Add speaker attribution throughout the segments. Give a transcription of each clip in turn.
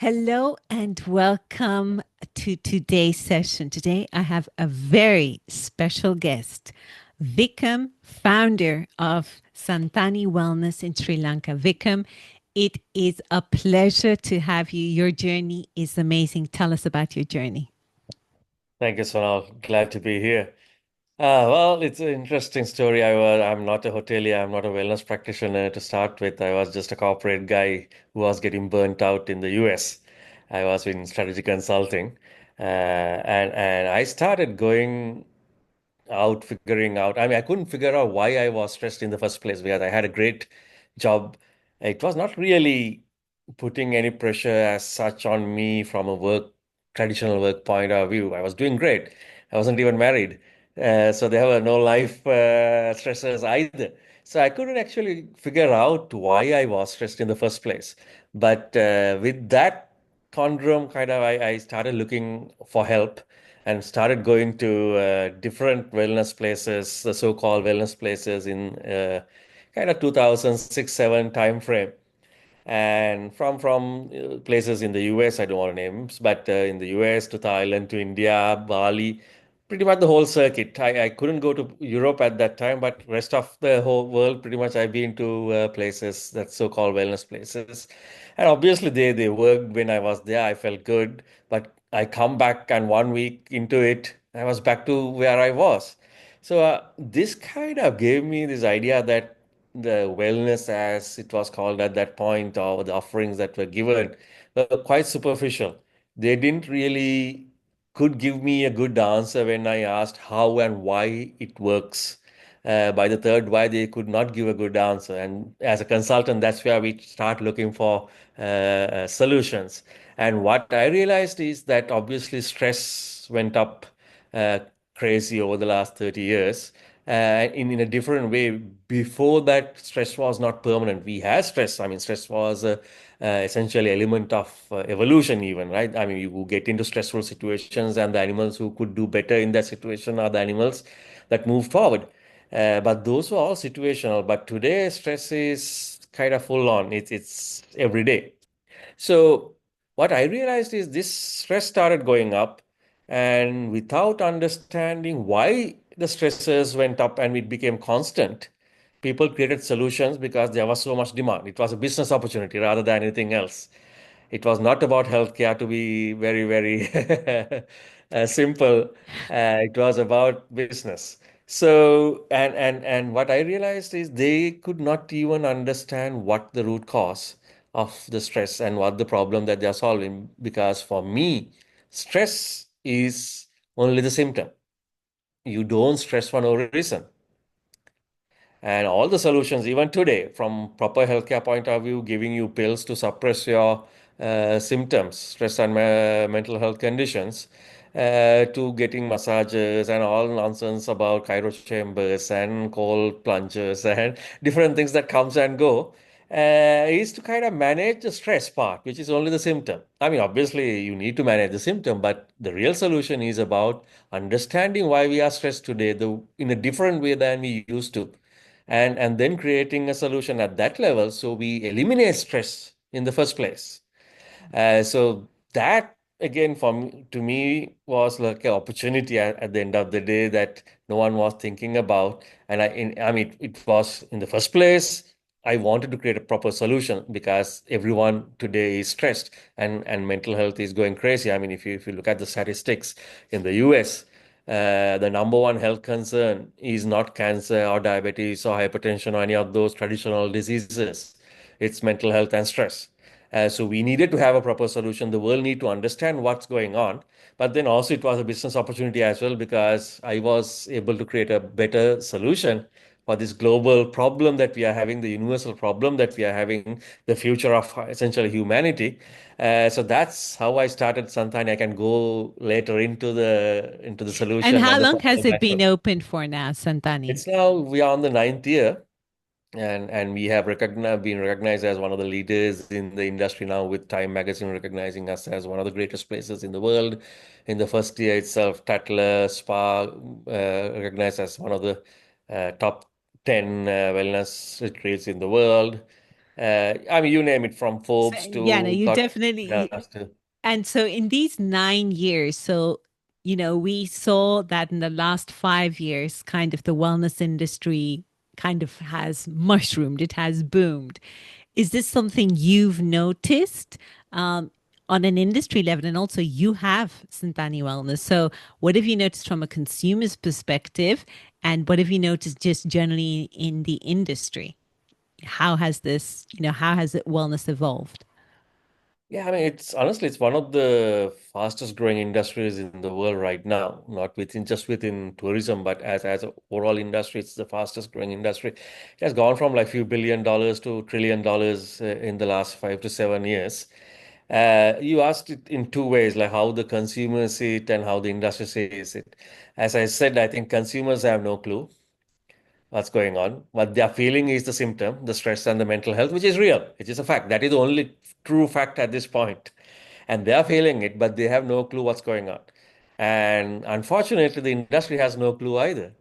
Speaker 1: Hello and welcome to today's session. Today I have a very special guest, Vickum, founder of Santani Wellness in Sri Lanka. Vickum, it is a pleasure to have you. Your journey is amazing. Tell us about your journey.
Speaker 2: Thank you, Sonal. Glad to be here. Well, it's an interesting story. I'm not a hotelier. I'm not a wellness practitioner to start with. I was just a corporate guy who was getting burnt out in the US. I was in strategy consulting, and I started going out figuring out. I mean, I couldn't figure out why I was stressed in the first place because I had a great job. It was not really putting any pressure as such on me from a traditional work point of view. I was doing great. I wasn't even married. So there were no life stressors either. So I couldn't actually figure out why I was stressed in the first place. But with that conundrum, I started looking for help and started going to different wellness places, the so-called wellness places in kind of 2006, 7 time frame. And from places in the US, I don't want to names, but in the US to Thailand to India, Bali, pretty much the whole circuit. I couldn't go to Europe at that time, but rest of the whole world, pretty much I've been to places that so-called wellness places. And obviously they worked when I was there. I felt good, but I come back and 1 week into it, I was back to where I was. So this kind of gave me this idea that the wellness, as it was called at that point, or the offerings that were given, were quite superficial. They didn't really could give me a good answer when I asked how and why it works. By the third why, they could not give a good answer. And as a consultant, that's where we start looking for solutions. And what I realized is that obviously stress went up uh, crazy over the last 30 years in a different way. Before that, stress was not permanent. We had stress. I mean, stress was essentially element of evolution even, right? I mean, you get into stressful situations, and the animals who could do better in that situation are the animals that moved forward. But those were all situational. But today, stress is kind of full on. It's every day. So what I realized is this stress started going up, and without understanding why the stresses went up and it became constant, people created solutions because there was so much demand. It was a business opportunity rather than anything else. It was not about healthcare, to be very, very simple. It was about business. So, and what I realized is they could not even understand what the root cause of the stress and what the problem that they are solving. Because for me, stress is only the symptom. You don't stress for no reason. And all the solutions, even today, from proper healthcare point of view, giving you pills to suppress your symptoms, stress and mental health conditions, to getting massages and all nonsense about cryo chambers and cold plungers and different things that comes and go, is to kind of manage the stress part, which is only the symptom. I mean, obviously, you need to manage the symptom, but the real solution is about understanding why we are stressed today, in a different way than we used to, and then creating a solution at that level so we eliminate stress in the first place. So that again to me was like an opportunity at the end of the day that no one was thinking about. And I mean, it was in the first place. I wanted to create a proper solution because everyone today is stressed, and mental health is going crazy. I mean, if you look at the statistics in the US, the number one health concern is not cancer or diabetes or hypertension or any of those traditional diseases. It's mental health and stress. So we needed to have a proper solution. The world need to understand what's going on. But then also it was a business opportunity as well because I was able to create a better solution for this global problem that we are having, the universal problem that we are having, the future of essentially humanity. So that's how I started Santani. I can go later into the
Speaker 1: And
Speaker 2: solution
Speaker 1: how
Speaker 2: and the
Speaker 1: long has
Speaker 2: problem
Speaker 1: it
Speaker 2: as
Speaker 1: been
Speaker 2: well.
Speaker 1: open for now, Santani?
Speaker 2: It's now we are on the ninth year, and we have been recognized as one of the leaders in the industry now, with Time Magazine recognizing us as one of the greatest places in the world. In the first year itself, Tatler Spa recognized as one of the top 10 wellness retreats in the world. I mean, you name it, from
Speaker 1: So,
Speaker 2: Forbes
Speaker 1: yeah, no,
Speaker 2: to
Speaker 1: you
Speaker 2: thought
Speaker 1: definitely.
Speaker 2: to
Speaker 1: And so in these 9 years, so, we saw that in the last 5 years, kind of the wellness industry kind of has mushroomed, it has boomed. Is this something you've noticed on an industry level? And also, you have Santani Wellness. So, what have you noticed from a consumer's perspective? And what have you noticed just generally in the industry? How has this, how has it wellness evolved?
Speaker 2: Yeah, I mean, it's honestly, it's one of the fastest growing industries in the world right now, not within just within tourism, but as an overall industry, it's the fastest growing industry. It has gone from like few $1 billion to $1 trillion in the last 5 to 7 years. You asked it in two ways, like how the consumers see it and how the industry sees it. As I said, I think consumers have no clue what's going on. What they are feeling is the symptom, the stress and the mental health, which is real. It is a fact. That is the only true fact at this point. And they are feeling it, but they have no clue what's going on. And unfortunately, the industry has no clue either,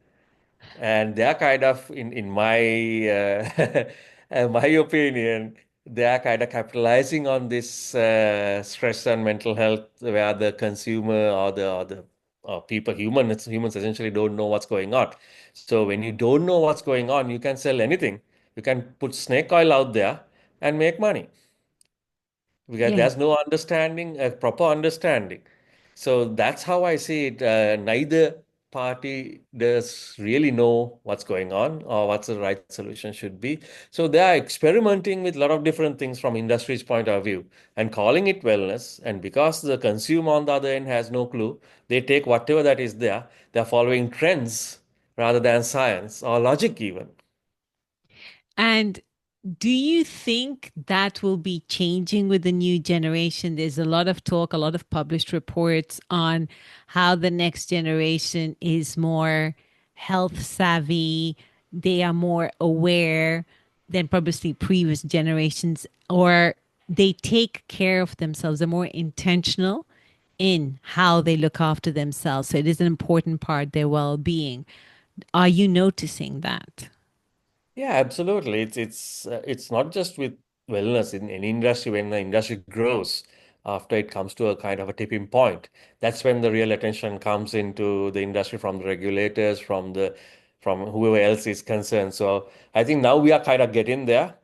Speaker 2: and they are kind of in my my opinion, they are kind of capitalizing on this stress and mental health, where the consumer or people, humans essentially don't know what's going on. So when you don't know what's going on, you can sell anything. You can put snake oil out there and make money because
Speaker 1: Yeah.
Speaker 2: there's no understanding, a proper understanding. So that's how I see it. Neither party does really know what's going on or what's the right solution should be. So they are experimenting with a lot of different things from industry's point of view and calling it wellness. And because the consumer on the other end has no clue, they take whatever that is there. They're following trends rather than science or logic even.
Speaker 1: And do you think that will be changing with the new generation? There's a lot of talk, a lot of published reports on how the next generation is more health savvy, they are more aware than probably previous generations, or they take care of themselves, they're more intentional in how they look after themselves. So it is an important part of their well being. Are you noticing that?
Speaker 2: Yeah, absolutely. It's not just with wellness in any industry. When the industry grows, after it comes to a kind of a tipping point, that's when the real attention comes into the industry from the regulators, from whoever else is concerned. So I think now we are kind of getting there.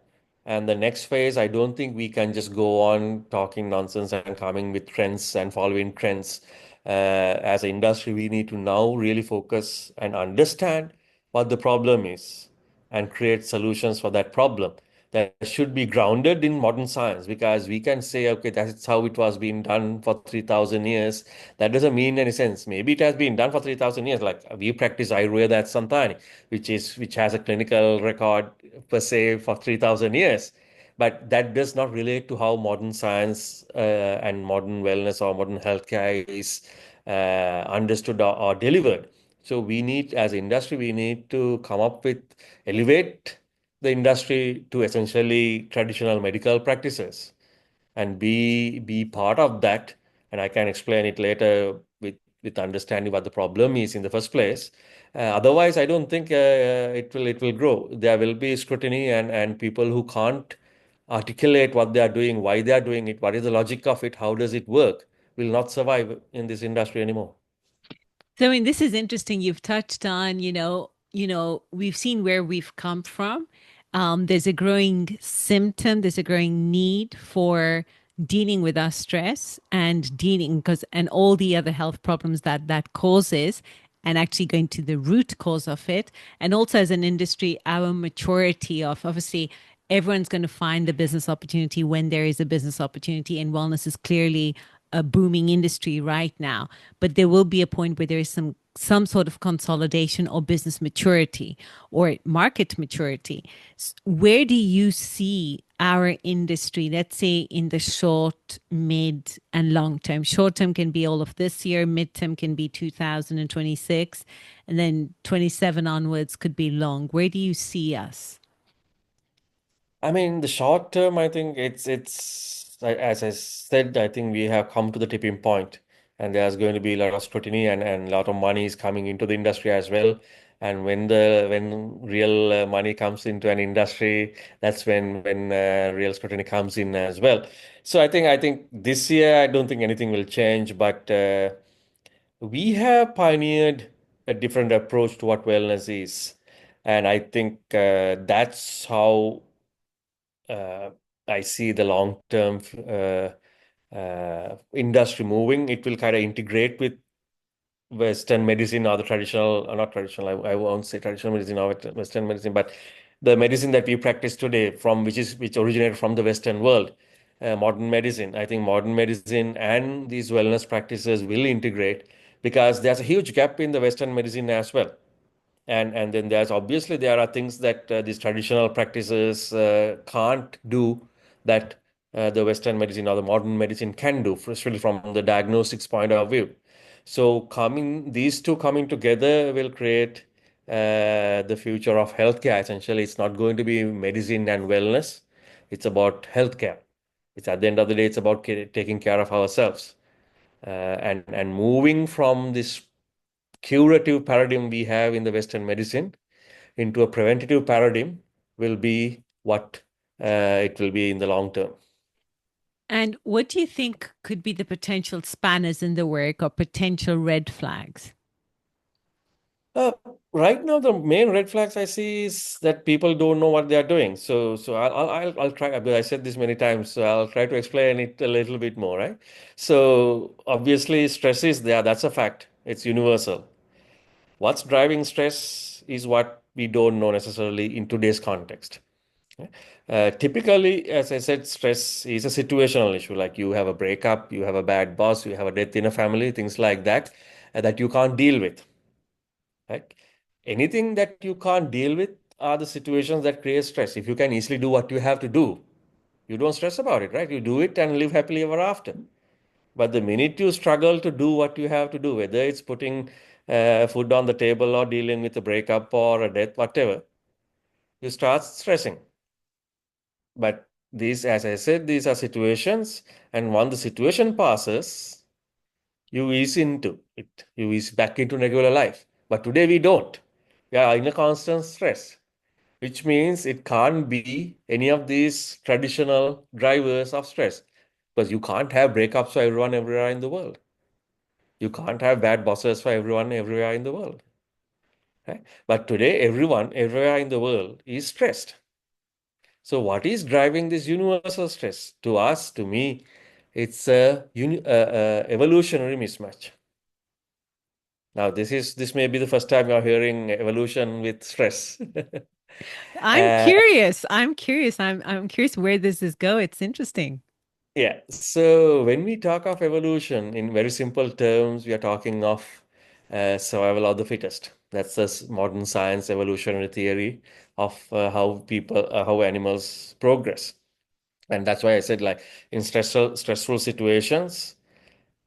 Speaker 2: And the next phase, I don't think we can just go on talking nonsense and coming with trends and following trends. As an industry, we need to now really focus and understand what the problem is and create solutions for that problem that should be grounded in modern science, because we can say, okay, that's how it was being done for 3,000 years. That doesn't mean any sense. Maybe it has been done for 3,000 years. Like we practice Ayurveda at Santani, which has a clinical record per se for 3,000 years. But that does not relate to how modern science and modern wellness or modern healthcare is understood or delivered. So we need, as an industry, we need to come up with, elevate the industry to essentially traditional medical practices and be part of that. And I can explain it later with understanding what the problem is in the first place. Otherwise, I don't think it will grow. There will be scrutiny, and people who can't articulate what they are doing, why they are doing it, what is the logic of it, how does it work, will not survive in this industry anymore.
Speaker 1: So, I mean, this is interesting. You've touched on, we've seen where we've come from. There's a growing symptom, there's a growing need for dealing with our stress and dealing because and all the other health problems that causes, and actually going to the root cause of it. And also as an industry, our maturity of obviously everyone's going to find the business opportunity when there is a business opportunity, and wellness is clearly a booming industry right now, but there will be a point where there is some sort of consolidation or business maturity or market maturity. Where do you see our industry, let's say in the short, mid, and long term? Short term can be all of this year, mid term can be 2026, and then 27 onwards could be long. Where do you see us?
Speaker 2: I mean, the short term, I think as I said, I think we have come to the tipping point, and there's going to be a lot of scrutiny, and a lot of money is coming into the industry as well. And when real money comes into an industry, that's when real scrutiny comes in as well. So I think this year I don't think anything will change, but we have pioneered a different approach to what wellness is, and I think that's how uh, I see the long-term industry moving. It will kind of integrate with Western medicine or the traditional, or not traditional, I won't say traditional medicine or Western medicine, but the medicine that we practice today, which originated from the Western world, modern medicine. I think modern medicine and these wellness practices will integrate because there's a huge gap in the Western medicine as well. And then there's obviously there are things that these traditional practices can't do that the Western medicine or the modern medicine can do, especially from the diagnostics point of view. So coming these two coming together will create the future of healthcare. Essentially, it's not going to be medicine and wellness. It's about healthcare. It's at the end of the day, it's about taking care of ourselves and moving from this curative paradigm we have in the Western medicine into a preventative paradigm will be what it will be in the long term.
Speaker 1: And what do you think could be the potential spanners in the work or potential red flags?
Speaker 2: Uh, right now, the main red flags I see is that people don't know what they are doing. So I'll try. I said this many times, so I'll try to explain it a little bit more, right? So obviously, stress is there. That's a fact. It's universal. What's driving stress is what we don't know necessarily in today's context. Typically, as I said, stress is a situational issue. Like you have a breakup, you have a bad boss, you have a death in a family, things like that, that you can't deal with, right? Anything that you can't deal with are the situations that create stress. If you can easily do what you have to do, you don't stress about it, right? You do it and live happily ever after. But the minute you struggle to do what you have to do, whether it's putting food on the table or dealing with a breakup or a death, whatever, you start stressing. But these, as I said, these are situations, and once the situation passes, you ease into it. You ease back into regular life. But today we don't. We are in a constant stress, which means it can't be any of these traditional drivers of stress. Because you can't have breakups for everyone everywhere in the world. You can't have bad bosses for everyone everywhere in the world. Right? But today, everyone everywhere in the world is stressed. So, what is driving this universal stress? To us, to me, it's a evolutionary mismatch. Now, this may be the first time you're hearing evolution with stress.
Speaker 1: I'm
Speaker 2: uh,
Speaker 1: curious. I'm curious. I'm curious where this is go. It's interesting.
Speaker 2: yeah. So, when we talk of evolution in very simple terms, we are talking of survival of the fittest. That's the modern science evolutionary theory of how animals progress. And that's why I said, like, in stressful situations,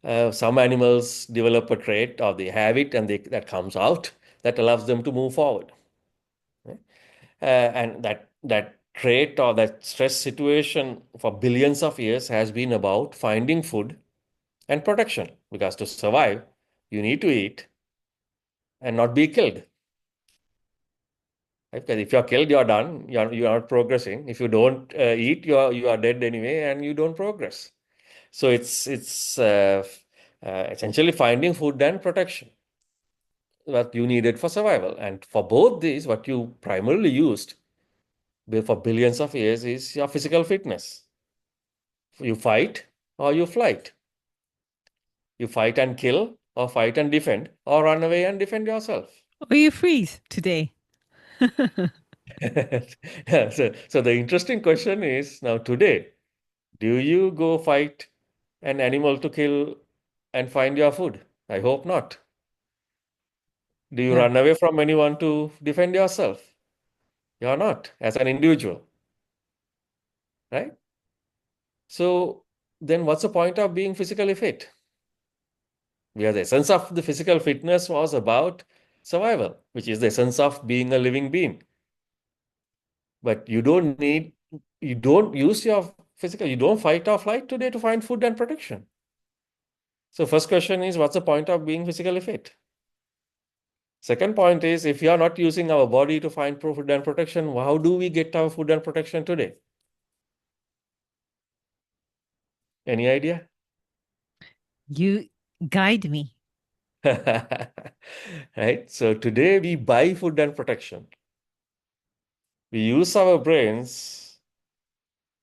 Speaker 2: some animals develop a trait or they have it and that comes out that allows them to move forward. Right? And that trait or that stress situation for billions of years has been about finding food and protection. Because to survive, you need to eat and not be killed. Right? Because if you're killed, you're done. You're not progressing. If you don't eat, you are dead anyway, and you don't progress. So it's essentially finding food and protection what you needed for survival. And for both these, what you primarily used for billions of years is your physical fitness. You fight or you flight. You fight and kill or fight and defend or run away and defend yourself.
Speaker 1: Or you freeze today.
Speaker 2: So the interesting question is now today, do you go fight an animal to kill and find your food? I hope not. Do you
Speaker 1: Yeah.
Speaker 2: run away from anyone to defend yourself? You're not as an individual, right? So then what's the point of being physically fit? Because the essence of the physical fitness was about survival, which is the essence of being a living being. But you don't use your you don't fight or flight today to find food and protection. So first question is, what's the point of being physically fit? Second point is if you are not using our body to find food and protection, how do we get our food and protection today? Any idea?
Speaker 1: You guide me.
Speaker 2: Right? So today we buy food and protection. We use our brains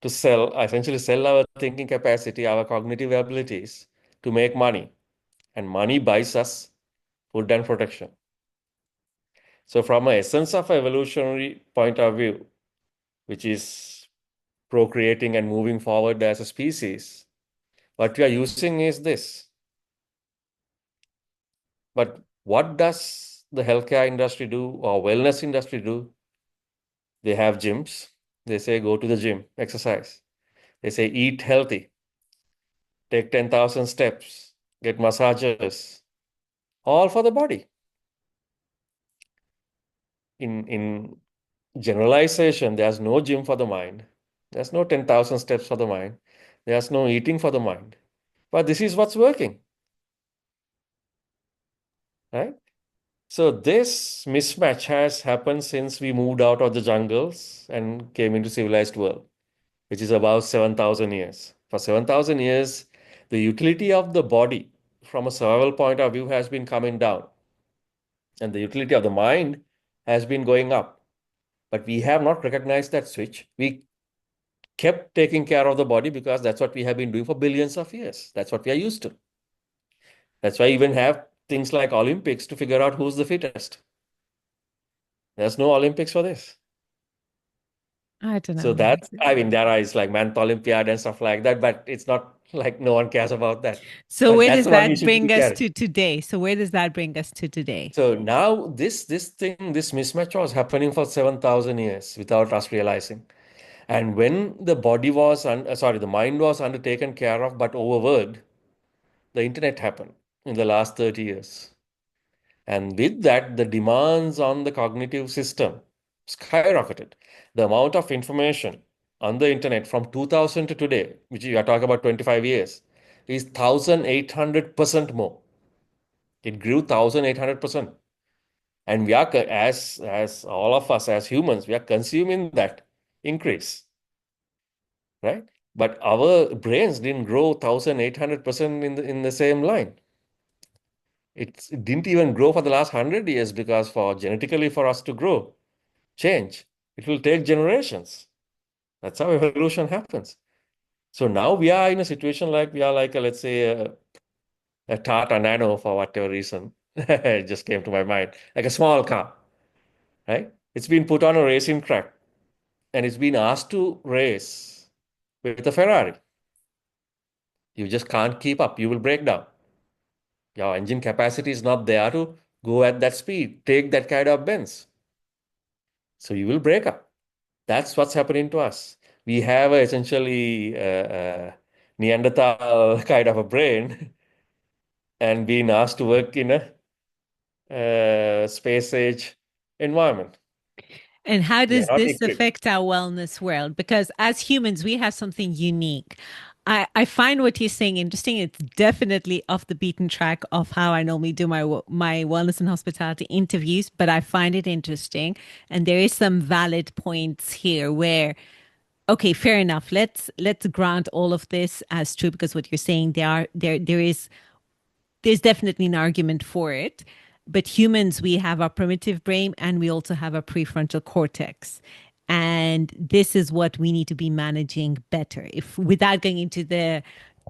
Speaker 2: to essentially sell our thinking capacity, our cognitive abilities to make money. And money buys us food and protection. So from a essence of evolutionary point of view, which is procreating and moving forward as a species, what we are using is this. But what does the healthcare industry do or wellness industry do? They have gyms. They say go to the gym, exercise. They say eat healthy, take 10,000 steps, get massages, all for the body. In generalization, there's no gym for the mind. There's no 10,000 steps for the mind. There's no eating for the mind. But this is what's working, right? So this mismatch has happened since we moved out of the jungles and came into civilized world, which is about 7,000 years. For 7,000 years, the utility of the body from a survival point of view has been coming down, and the utility of the mind has been going up. But we have not recognized that switch. We kept taking care of the body because that's what we have been doing for billions of years. That's what we are used to. That's why we even have things like Olympics to figure out who's the fittest. There's no Olympics for this.
Speaker 1: I don't
Speaker 2: So
Speaker 1: know.
Speaker 2: that, I mean, there is like Manth Olympiad and stuff like that, but it's not like no one cares about that.
Speaker 1: So
Speaker 2: But
Speaker 1: where
Speaker 2: that's
Speaker 1: does
Speaker 2: the one
Speaker 1: that
Speaker 2: issue to be
Speaker 1: bring us
Speaker 2: carried.
Speaker 1: to today? So where does that bring us to today?
Speaker 2: So now this mismatch was happening for 7,000 years without us realizing. And when the body was, sorry, the mind was undertaken care of but overworked, the internet happened in the last 30 years. And with that, the demands on the cognitive system skyrocketed. The amount of information on the internet from 2000 to today, which you are talking about 25 years, is 1,800% more. It grew 1,800%. And we are, as all of us as humans, we are consuming that increase, right? But our brains didn't grow 1,800% in the same line. It didn't even grow for the last 100 years because for genetically for us to grow, change, it will take generations. That's how evolution happens. So now we are in a situation like we are like let's say a Tata Nano for whatever reason. It just came to my mind, like a small car, right? It's been put on a racing track and it's been asked to race with a Ferrari. You just can't keep up. You will break down. Your engine capacity is not there to go at that speed, take that kind of bends. So you will break up. That's what's happening to us. We have essentially Neanderthal kind of a brain and being asked to work in a space age environment.
Speaker 1: And how
Speaker 2: We are
Speaker 1: does
Speaker 2: not
Speaker 1: this
Speaker 2: equipped.
Speaker 1: affect our wellness world? Because as humans, we have something unique. I find what you're saying interesting. It's definitely off the beaten track of how I normally do my wellness and hospitality interviews, but I find it interesting. And there is some valid points here where, okay, fair enough. Let's grant all of this as true because what you're saying, there's definitely an argument for it. But humans, we have a primitive brain and we also have a prefrontal cortex. And this is what we need to be managing better, if without going into the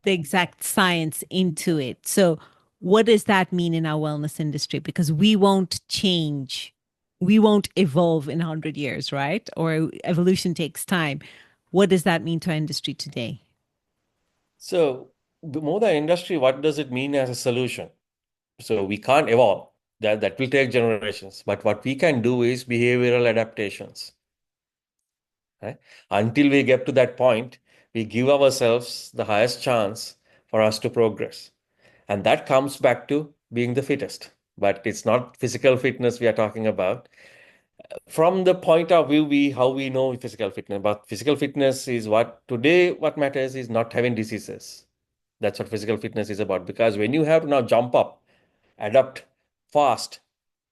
Speaker 1: exact science into it. So what does that mean in our wellness industry? Because we won't change, we won't evolve in 100 years, right? Or evolution takes time. What does that mean to our industry today?
Speaker 2: So more than industry, what does it mean as a solution? So we can't evolve. That will take generations. But what we can do is behavioral adaptations. Right? Until we get to that point, we give ourselves the highest chance for us to progress. And that comes back to being the fittest. But it's not physical fitness we are talking about. From the point of view, how we know physical fitness, but physical fitness is what matters is not having diseases. That's what physical fitness is about. Because when you have to now jump up, adapt fast,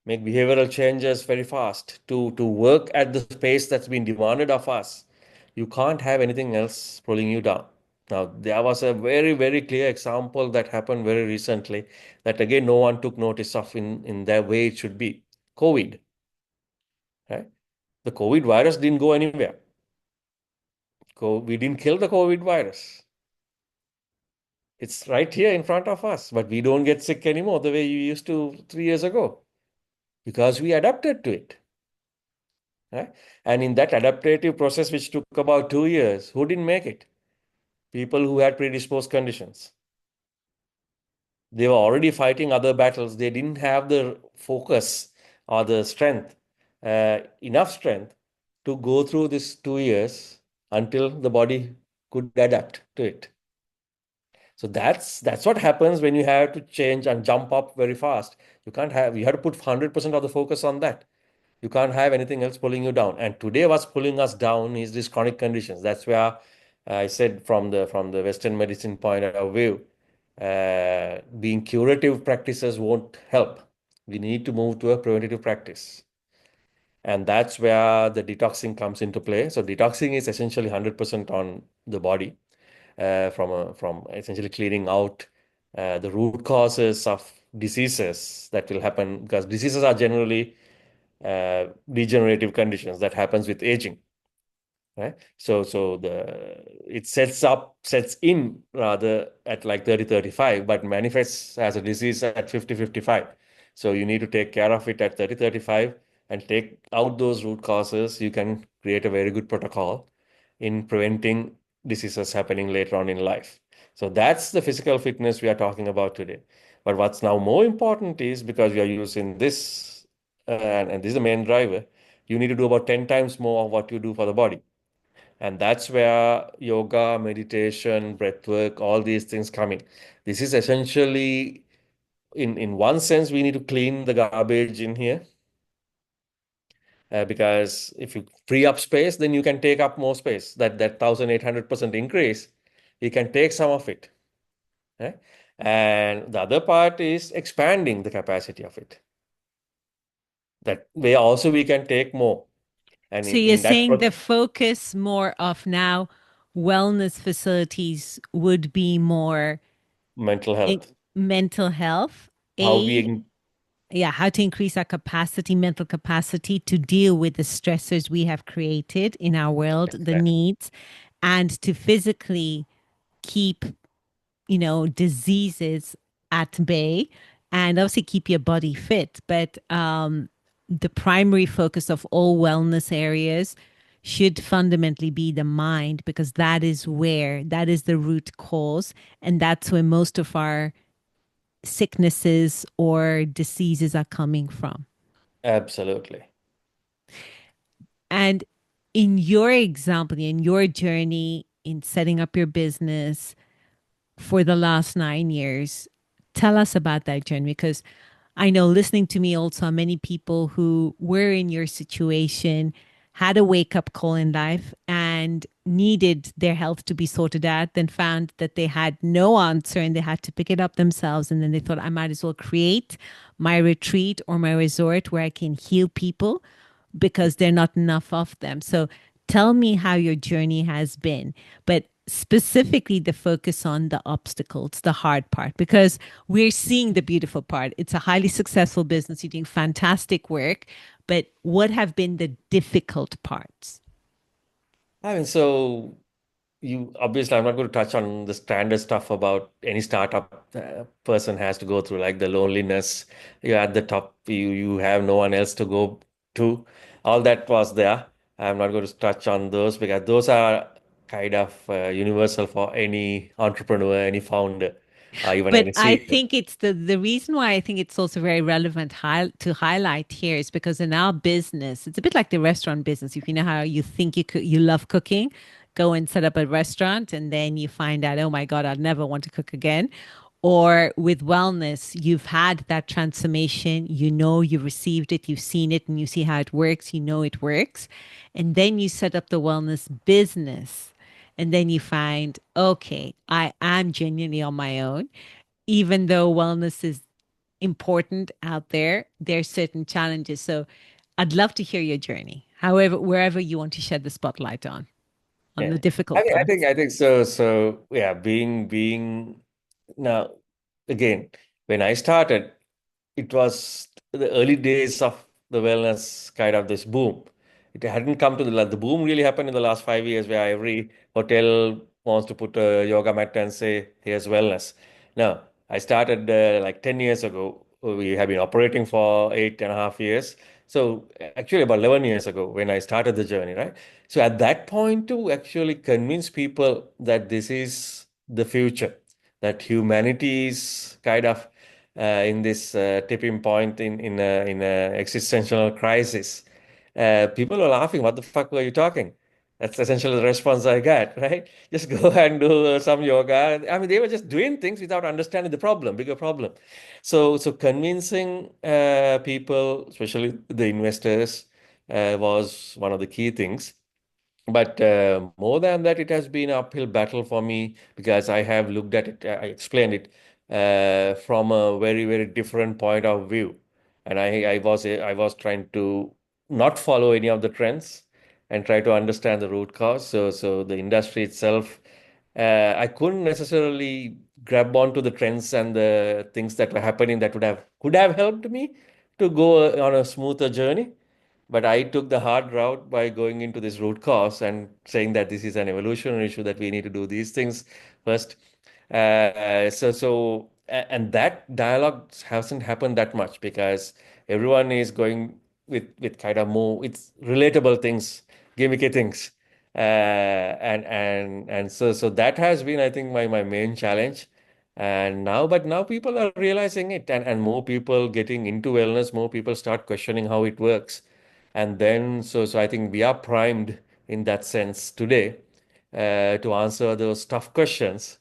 Speaker 2: make behavioral changes very fast, to work at the pace that's been demanded of us. You can't have anything else pulling you down. Now, there was a very, very clear example that happened very recently that again no one took notice of in their way it should be. COVID, right? The COVID virus didn't go anywhere. We didn't kill the COVID virus. It's right here in front of us, but we don't get sick anymore the way you used to 3 years ago because we adapted to it. Right? And in that adaptive process, which took about 2 years, who didn't make it? People who had predisposed conditions. They were already fighting other battles. They didn't have the focus or the strength, enough strength to go through this 2 years until the body could adapt to it. So that's what happens when you have to change and jump up very fast. You have to put 100% of the focus on that. You can't have anything else pulling you down. And today, what's pulling us down is these chronic conditions. That's where I said from the Western medicine point of view, being curative practices won't help. We need to move to a preventative practice. And that's where the detoxing comes into play. So detoxing is essentially 100% on the body, from essentially cleaning out the root causes of diseases that will happen because diseases are generally degenerative conditions that happens with aging, right? So the it sets in rather at like 30 35, but manifests as a disease at 50 55. So you need to take care of it at 30 35 and take out those root causes. You can create a very good protocol in preventing diseases happening later on in life. So that's the physical fitness we are talking about today. But what's now more important is because we are using this, and this is the main driver, you need to do about 10 times more of what you do for the body. And that's where yoga, meditation, breath work, all these things come in. This is essentially, in one sense, we need to clean the garbage in here, because if you free up space, then you can take up more space. That 1,800% increase, you can take some of it. Right? And the other part is expanding the capacity of it. That way also we can take more. And
Speaker 1: So
Speaker 2: in,
Speaker 1: you're
Speaker 2: in that
Speaker 1: saying the focus more of now wellness facilities would be more
Speaker 2: mental
Speaker 1: in
Speaker 2: health,
Speaker 1: mental health,
Speaker 2: how
Speaker 1: a
Speaker 2: we
Speaker 1: yeah, how to increase our capacity, mental capacity to deal with the stressors we have created in our world, the
Speaker 2: exactly.
Speaker 1: needs, and to physically keep, diseases at bay and obviously keep your body fit. But the primary focus of all wellness areas should fundamentally be the mind because that is the root cause. And that's where most of our sicknesses or diseases are coming from.
Speaker 2: Absolutely.
Speaker 1: And in your example, in your journey in setting up your business for the last 9 years, tell us about that journey because I know listening to me also, many people who were in your situation had a wake up call in life and needed their health to be sorted out, then found that they had no answer and they had to pick it up themselves. And then they thought, I might as well create my retreat or my resort where I can heal people because there are not enough of them. So tell me how your journey has been, but specifically the focus on the obstacles, the hard part, because we're seeing the beautiful part. It's a highly successful business. You're doing fantastic work, but what have been the difficult parts?
Speaker 2: I mean, so you obviously, I'm not going to touch on the standard stuff about any startup person has to go through, like the loneliness. You're at the top, you have no one else to go to. All that was there. I'm not going to touch on those because those are kind of universal for any entrepreneur, any founder, even
Speaker 1: But
Speaker 2: any
Speaker 1: I
Speaker 2: CEO.
Speaker 1: think it's the reason why I think it's also very relevant to highlight here is because in our business, it's a bit like the restaurant business. If you know how you think you love cooking, go and set up a restaurant, and then you find out, oh my God, I'd never want to cook again. Or with wellness, you've had that transformation, you've received it, you've seen it, and you see how it works, it works. And then you set up the wellness business. And then you find, okay, I am genuinely on my own, even though wellness is important out there, there's certain challenges. So I'd love to hear your journey. However, wherever you want to shed the spotlight on
Speaker 2: Yeah.
Speaker 1: the
Speaker 2: I
Speaker 1: difficult
Speaker 2: think I think
Speaker 1: parts.
Speaker 2: I think so. So yeah, being now again, when I started, it was the early days of the wellness kind of this boom. It hadn't come to the boom really happened in the last 5 years where every hotel wants to put a yoga mat and say, here's wellness. Now, I started like 10 years ago. We have been operating for 8.5 years. So actually about 11 years ago when I started the journey, right? So at that point to actually convince people that this is the future, that humanity is kind of in this tipping point in a existential crisis. People are laughing. What the fuck were you talking? That's essentially the response I got, right? Just go and do some yoga. I mean, they were just doing things without understanding the problem, bigger problem. So convincing people, especially the investors, was one of the key things. But more than that, it has been an uphill battle for me because I have looked at it, I explained it from a very, very different point of view. And I was trying to not follow any of the trends and try to understand the root cause. So the industry itself, I couldn't necessarily grab onto the trends and the things that were happening that could have helped me to go on a smoother journey. But I took the hard route by going into this root cause and saying that this is an evolutionary issue that we need to do these things first. And that dialogue hasn't happened that much because everyone is going with kind of more it's relatable things, gimmicky things, and so that has been, I think, my main challenge. But now people are realizing it, and more people getting into wellness, more people start questioning how it works. And then, so I think we are primed in that sense today to answer those tough questions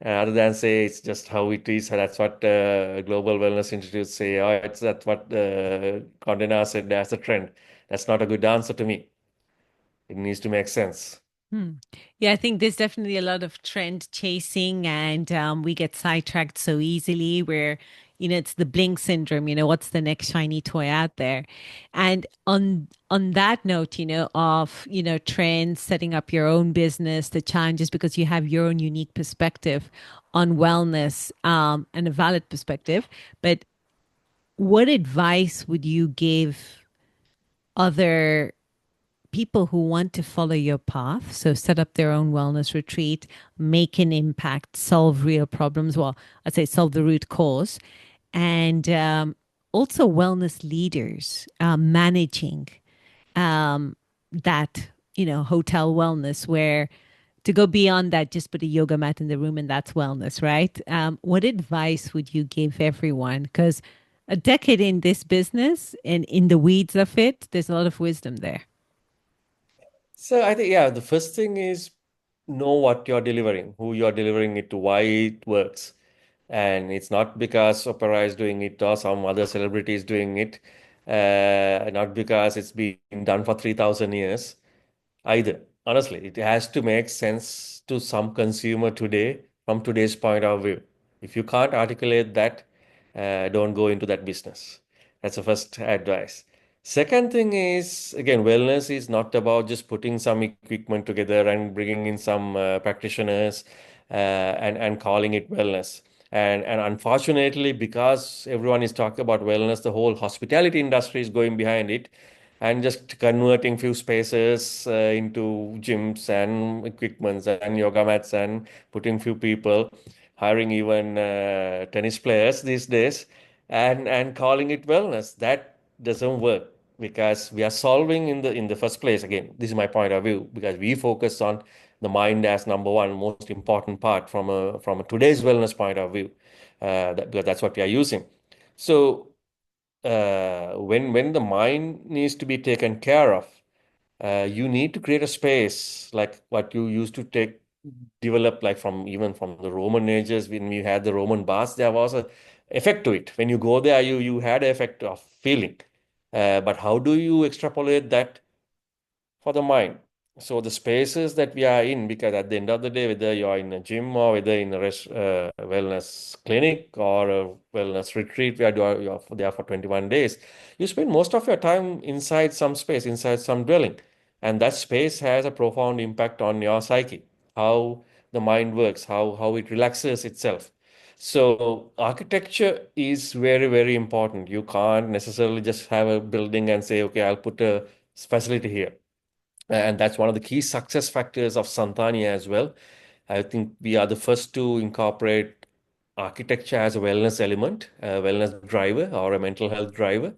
Speaker 2: rather than say it's just how it is. That's what Global Wellness Institute say. Oh, that's what Condé said as a trend. That's not a good answer to me. It needs to make sense.
Speaker 1: Hmm. Yeah, I think there's definitely a lot of trend chasing, and we get sidetracked so easily. Where, it's the blink syndrome. What's the next shiny toy out there? And on that note, of trends, setting up your own business, the challenges because you have your own unique perspective on wellness, and a valid perspective. But what advice would you give other people who want to follow your path, so set up their own wellness retreat, make an impact, solve real problems? Well, I'd say solve the root cause. And also, wellness leaders managing that, hotel wellness, where to go beyond that, just put a yoga mat in the room and that's wellness, right? What advice would you give everyone? Because a decade in this business and in the weeds of it, there's a lot of wisdom there.
Speaker 2: So I think, yeah, the first thing is know what you're delivering, who you're delivering it to, why it works. And it's not because Opera is doing it or some other celebrity is doing it, not because it's been done for 3,000 years either. Honestly, it has to make sense to some consumer today from today's point of view. If you can't articulate that, don't go into that business. That's the first advice. Second thing is, again, wellness is not about just putting some equipment together and bringing in some practitioners and calling it wellness. And unfortunately, because everyone is talking about wellness, the whole hospitality industry is going behind it and just converting few spaces into gyms and equipments and yoga mats and putting few people, hiring even tennis players these days, and calling it wellness. That doesn't work because we are solving in the first place. Again, this is my point of view because we focus on the mind as number one most important part from a today's wellness point of view. Because that's what we are using. So when the mind needs to be taken care of, you need to create a space like what you used to take develop like from even from the Roman ages when we had the Roman baths. There was a effect to it. When you go there, you had an effect of feeling. But how do you extrapolate that for the mind? So the spaces that we are in, because at the end of the day, whether you're in a gym or whether in a wellness clinic or a wellness retreat where you're there for 21 days, you spend most of your time inside some space, inside some dwelling. And that space has a profound impact on your psyche, how the mind works, how it relaxes itself. So architecture is very, very important. You can't necessarily just have a building and say, okay, I'll put a facility here. And that's one of the key success factors of Santani as well. I think we are the first to incorporate architecture as a wellness element, a wellness driver or a mental health driver,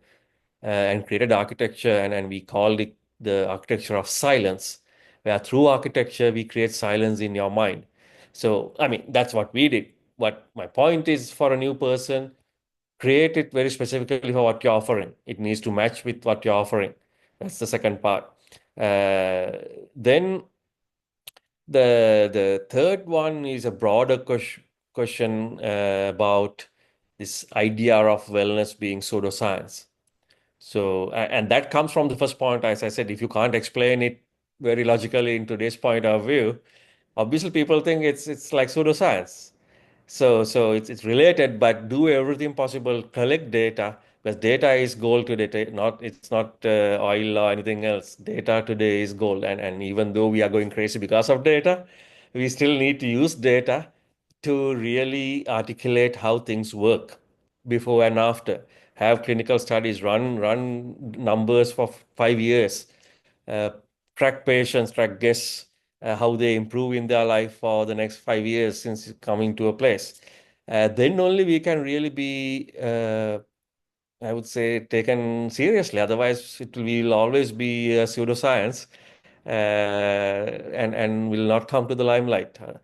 Speaker 2: and created architecture, and we called it the architecture of silence, where through architecture we create silence in your mind. So, I mean, that's what we did. What my point is for a new person, create it very specifically for what you're offering. It needs to match with what you're offering. That's the second part. Then the third one is a broader question about this idea of wellness being pseudoscience. So, and that comes from the first point, as I said, if you can't explain it very logically in today's point of view, obviously people think it's like pseudoscience. So it's related, but do everything possible, collect data, because data is gold today. Not it's not oil or anything else. Data today is gold, and even though we are going crazy because of data, we still need to use data to really articulate how things work before and after. Have clinical studies, run numbers for 5 years, uh, track patients, track guests, how they improve in their life for the next 5 years since coming to a place. Then only we can really be, I would say, taken seriously. Otherwise, will always be pseudoscience, and will not come to the limelight. So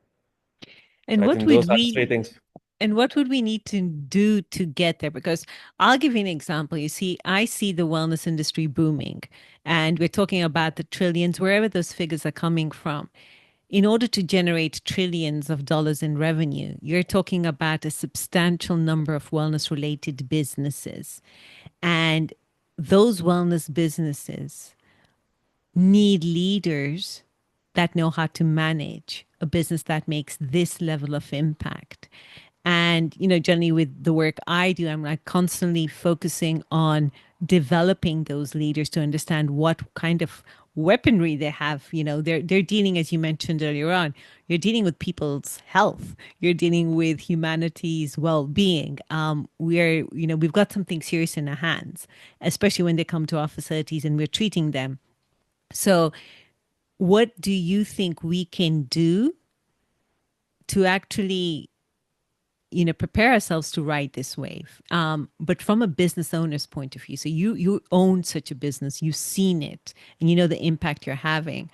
Speaker 1: And
Speaker 2: I
Speaker 1: what
Speaker 2: think
Speaker 1: would
Speaker 2: those are the
Speaker 1: we
Speaker 2: three things.
Speaker 1: and what would we need to do to get there? Because I'll give you an example. You see, I see the wellness industry booming, and we're talking about the trillions, wherever those figures are coming from. In order to generate trillions of dollars in revenue, you're talking about a substantial number of wellness related businesses. And those wellness businesses need leaders that know how to manage a business that makes this level of impact. And, generally with the work I do, I'm like constantly focusing on developing those leaders to understand what kind of weaponry they have. They're dealing, as you mentioned earlier on, you're dealing with people's health. You're dealing with humanity's well-being. We've got something serious in our hands, especially when they come to our facilities and we're treating them. So, what do you think we can do to actually, prepare ourselves to ride this wave? But from a business owner's point of view, so you own such a business, you've seen it, and you know the impact you're having.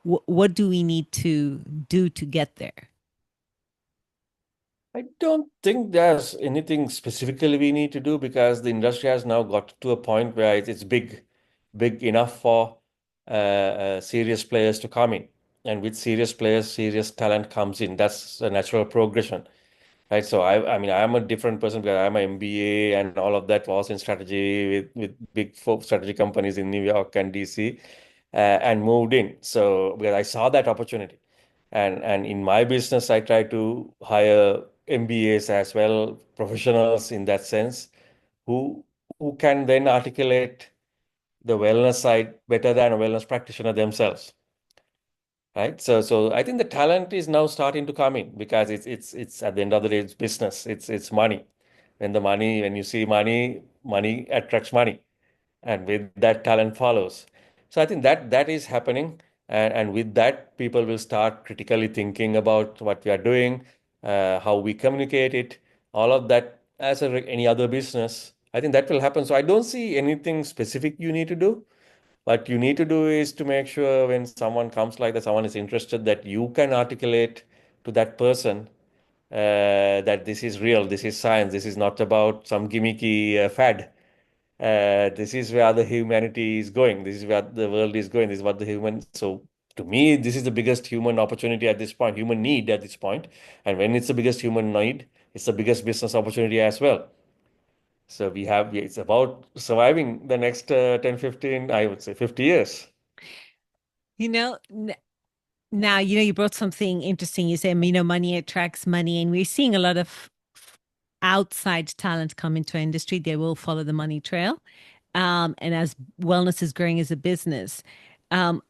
Speaker 1: What do we need to do to get there?
Speaker 2: I don't think there's anything specifically we need to do because the industry has now got to a point where it's big enough for serious players to come in. And with serious players, serious talent comes in. That's a natural progression, right? So I mean, I'm a different person because I'm an MBA and all of that was in strategy with big four strategy companies in New York and DC, and moved in. So because I saw that opportunity. And in my business, I try to hire MBAs as well, professionals in that sense, who who can then articulate the wellness side better than a wellness practitioner themselves, right? So I think the talent is now starting to come in because it's at the end of the day, it's business, it's money. When you see money, money attracts money, and with that talent follows. So I think that is happening, and with that, people will start critically thinking about what we are doing, how we communicate it, all of that. As any other business, I think that will happen. So I don't see anything specific you need to do. What you need to do is to make sure when someone comes like that, someone is interested, that you can articulate to that person that this is real, this is science, this is not about some gimmicky fad. This is where the humanity is going. This is where the world is going. This is what the human. So to me, this is the biggest human opportunity at this point, human need at this point. And when it's the biggest human need, it's the biggest business opportunity as well. So it's about surviving the next 10, 15, I would say 50 years.
Speaker 1: You know, now, you brought something interesting. You said, money attracts money, and we're seeing a lot of outside talent come into our industry. They will follow the money trail. And as wellness is growing as a business, um,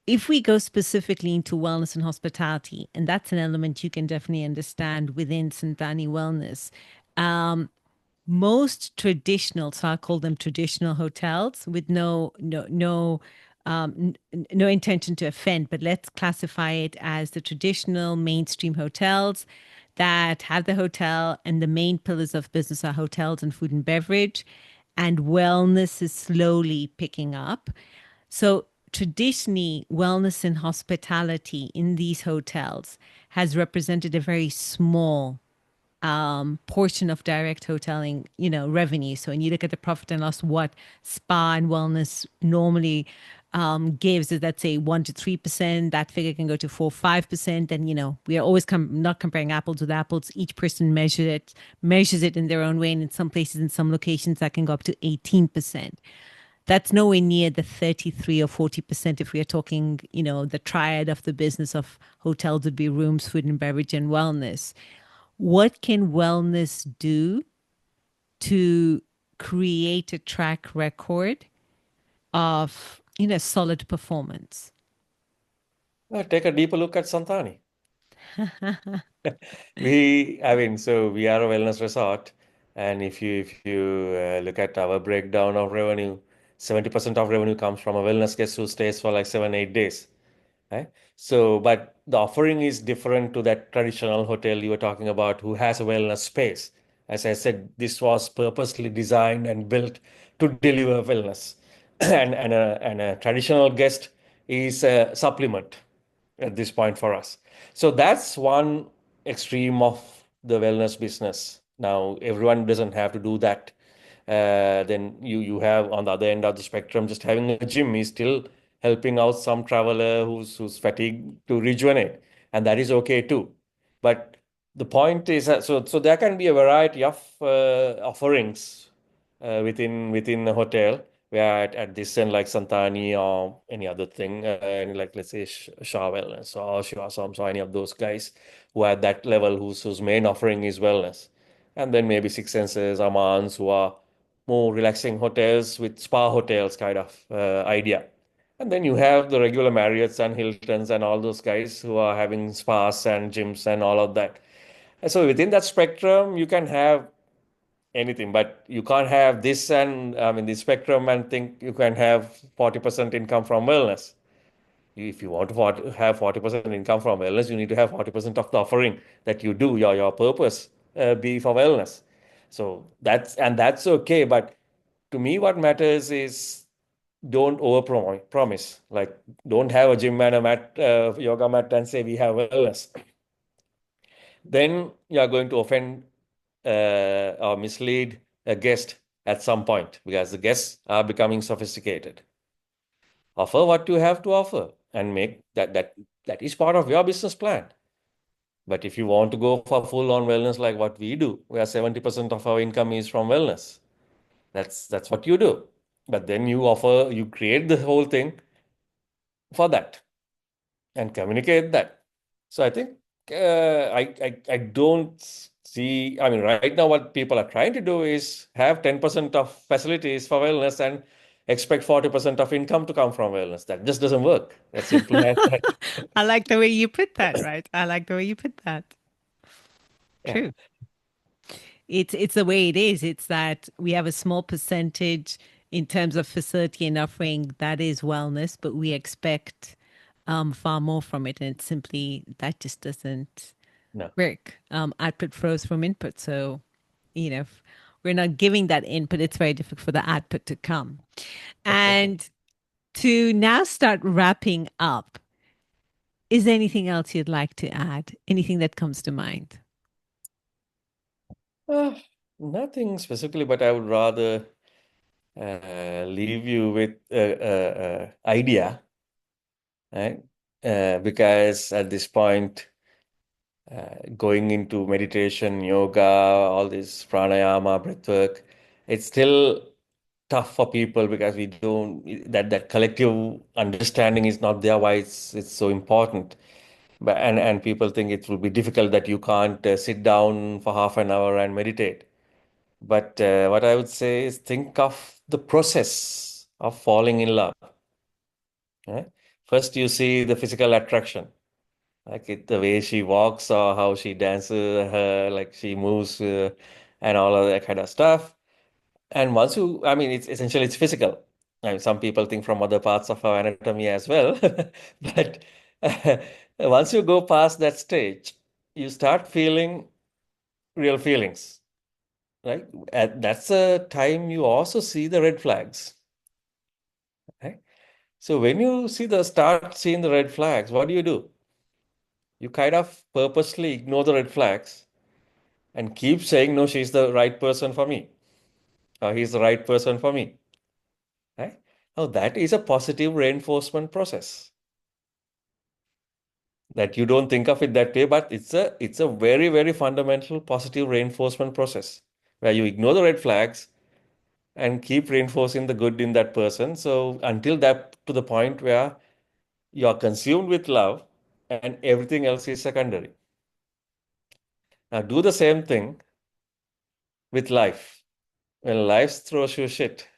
Speaker 1: if we go specifically into wellness and hospitality, and that's an element you can definitely understand within Santani Wellness, um, most traditional, so I call them traditional hotels with no intention to offend, but let's classify it as the traditional mainstream hotels that have the hotel and the main pillars of business are hotels and food and beverage, and wellness is slowly picking up. So traditionally, wellness and hospitality in these hotels has represented a very small portion of direct hoteling, revenue. So when you look at the profit and loss, what spa and wellness normally gives is, let's say, 1 to 3%. That figure can go to 4, 5%. And we are always not comparing apples with apples. Each person measures it in their own way, and in some places, in some locations, that can go up to 18%. That's nowhere near the 33 or 40% if we are talking, the triad of the business of hotels would be rooms, food and beverage, and wellness. What can wellness do to create a track record of, solid performance?
Speaker 2: Take a deeper look at Santani. So we are a wellness resort, and if you look at our breakdown of revenue, 70% of revenue comes from a wellness guest who stays for like 7, 8 days. Right? So, but the offering is different to that traditional hotel you were talking about who has a wellness space. As I said, this was purposely designed and built to deliver wellness. And a traditional guest is a supplement at this point for us. So that's one extreme of the wellness business. Now, everyone doesn't have to do that. Then you have on the other end of the spectrum, just having a gym is still helping out some traveler who's fatigued to rejuvenate, and that is okay too. But the point is so there can be a variety of offerings within a hotel where at this end like Santani or any other thing, and like let's say Shah Wellness or Shiva Soms or any of those guys who are at that level whose main offering is wellness. And then maybe Six Senses, Amans, who are more relaxing hotels with spa hotels kind of idea. And then you have the regular Marriotts and Hiltons and all those guys who are having spas and gyms and all of that. And so within that spectrum, you can have anything, but you can't have this and I mean the spectrum and think you can have 40% income from wellness. If you want to have 40% income from wellness, you need to have 40% of the offering that you do, your purpose be for wellness. So that's okay. But to me, what matters is don't over promise. Like don't have a gym and a yoga mat and say we have wellness. Then you are going to offend or mislead a guest at some point because the guests are becoming sophisticated. Offer what you have to offer and make that is part of your business plan. But if you want to go for full on wellness like what we do, where 70% of our income is from wellness, that's what you do. But then you create the whole thing for that and communicate that. So I think I don't see. I mean, right now what people are trying to do is have 10% of facilities for wellness and expect 40% of income to come from wellness. That just doesn't work. As simple as that.
Speaker 1: I like the way you put that, right? I like the way you put that.
Speaker 2: Yeah,
Speaker 1: True. It's the way it is. It's that we have a small percentage in terms of facility and offering that is wellness, but we expect far more from it, and it's simply that just doesn't
Speaker 2: no.
Speaker 1: work. Output flows from input, so if we're not giving that input, it's very difficult for the output to come. And to now start wrapping up, is there anything else you'd like to add? Anything that comes to mind?
Speaker 2: Uh, Nothing specifically, but I would rather leave you with idea, right? Because at this point, going into meditation, yoga, all this pranayama, breathwork, it's still tough for people because we don't that collective understanding is not there why it's so important. But and people think it will be difficult that you can't sit down for half an hour and meditate. But what I would say is think of the process of falling in love. Right? First, you see the physical attraction, like the way she walks or how she dances, her like she moves, and all of that kind of stuff. And once you, I mean, it's essentially it's physical. I mean, some people think from other parts of our anatomy as well, but once you go past that stage, you start feeling real feelings, right? At that's a time you also see the red flags, right? So when you see the start seeing the red flags, what do? You kind of purposely ignore the red flags and keep saying, no, she's the right person for me, or he's the right person for me, right? Now that is a positive reinforcement process that you don't think of it that way, but it's a very, very fundamental positive reinforcement process where you ignore the red flags and keep reinforcing the good in that person. So until that to the point where you are consumed with love and everything else is secondary. Now do the same thing with life. When life throws you shit,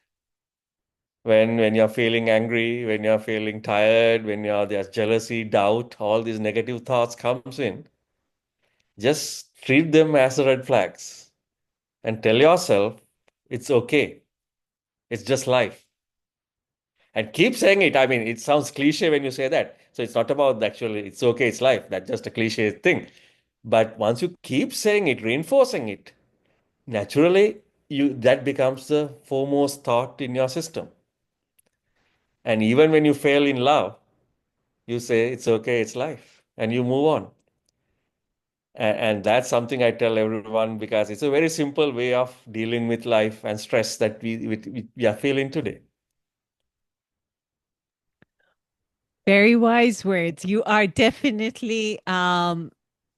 Speaker 2: when you're feeling angry, when you're feeling tired, when there's jealousy, doubt, all these negative thoughts comes in, just treat them as the red flags and tell yourself it's okay. It's just life. And keep saying it. I mean, it sounds cliche when you say that. So it's not about actually, it's okay, it's life. That's just a cliche thing. But once you keep saying it, reinforcing it, naturally you that becomes the foremost thought in your system. And even when you fail in love, you say it's okay, it's life, and you move on. And that's something I tell everyone because it's a very simple way of dealing with life and stress that we are feeling today.
Speaker 1: Very wise words. You are definitely a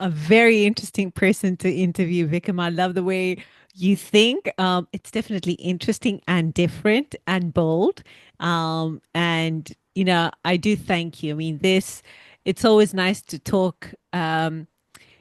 Speaker 1: very interesting person to interview, Vikram. I love the way you think. It's definitely interesting and different and bold. And, I do thank you. I mean, it's always nice to talk.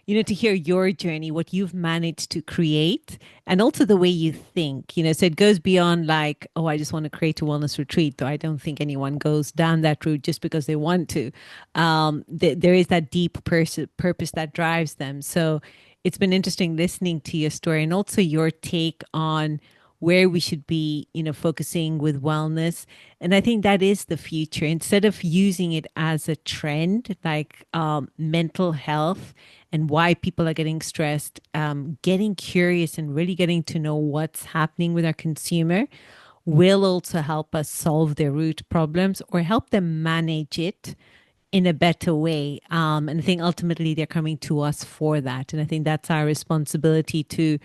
Speaker 1: To hear your journey, what you've managed to create, and also the way you think. So it goes beyond like, oh, I just want to create a wellness retreat. Though I don't think anyone goes down that route just because they want to. There is that deep purpose that drives them. So it's been interesting listening to your story and also your take on where we should be, focusing with wellness. And I think that is the future. Instead of using it as a trend, like mental health and why people are getting stressed, getting curious and really getting to know what's happening with our consumer will also help us solve their root problems or help them manage it in a better way. And I think ultimately they're coming to us for that. And I think that's our responsibility to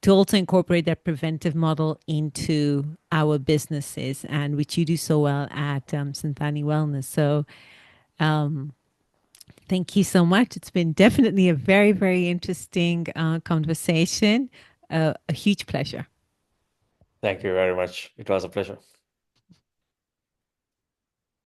Speaker 1: also incorporate that preventive model into our businesses, and which you do so well at Santani Wellness. So thank you so much. It's been definitely a very, very interesting conversation. A huge pleasure.
Speaker 2: Thank you very much. It was a pleasure.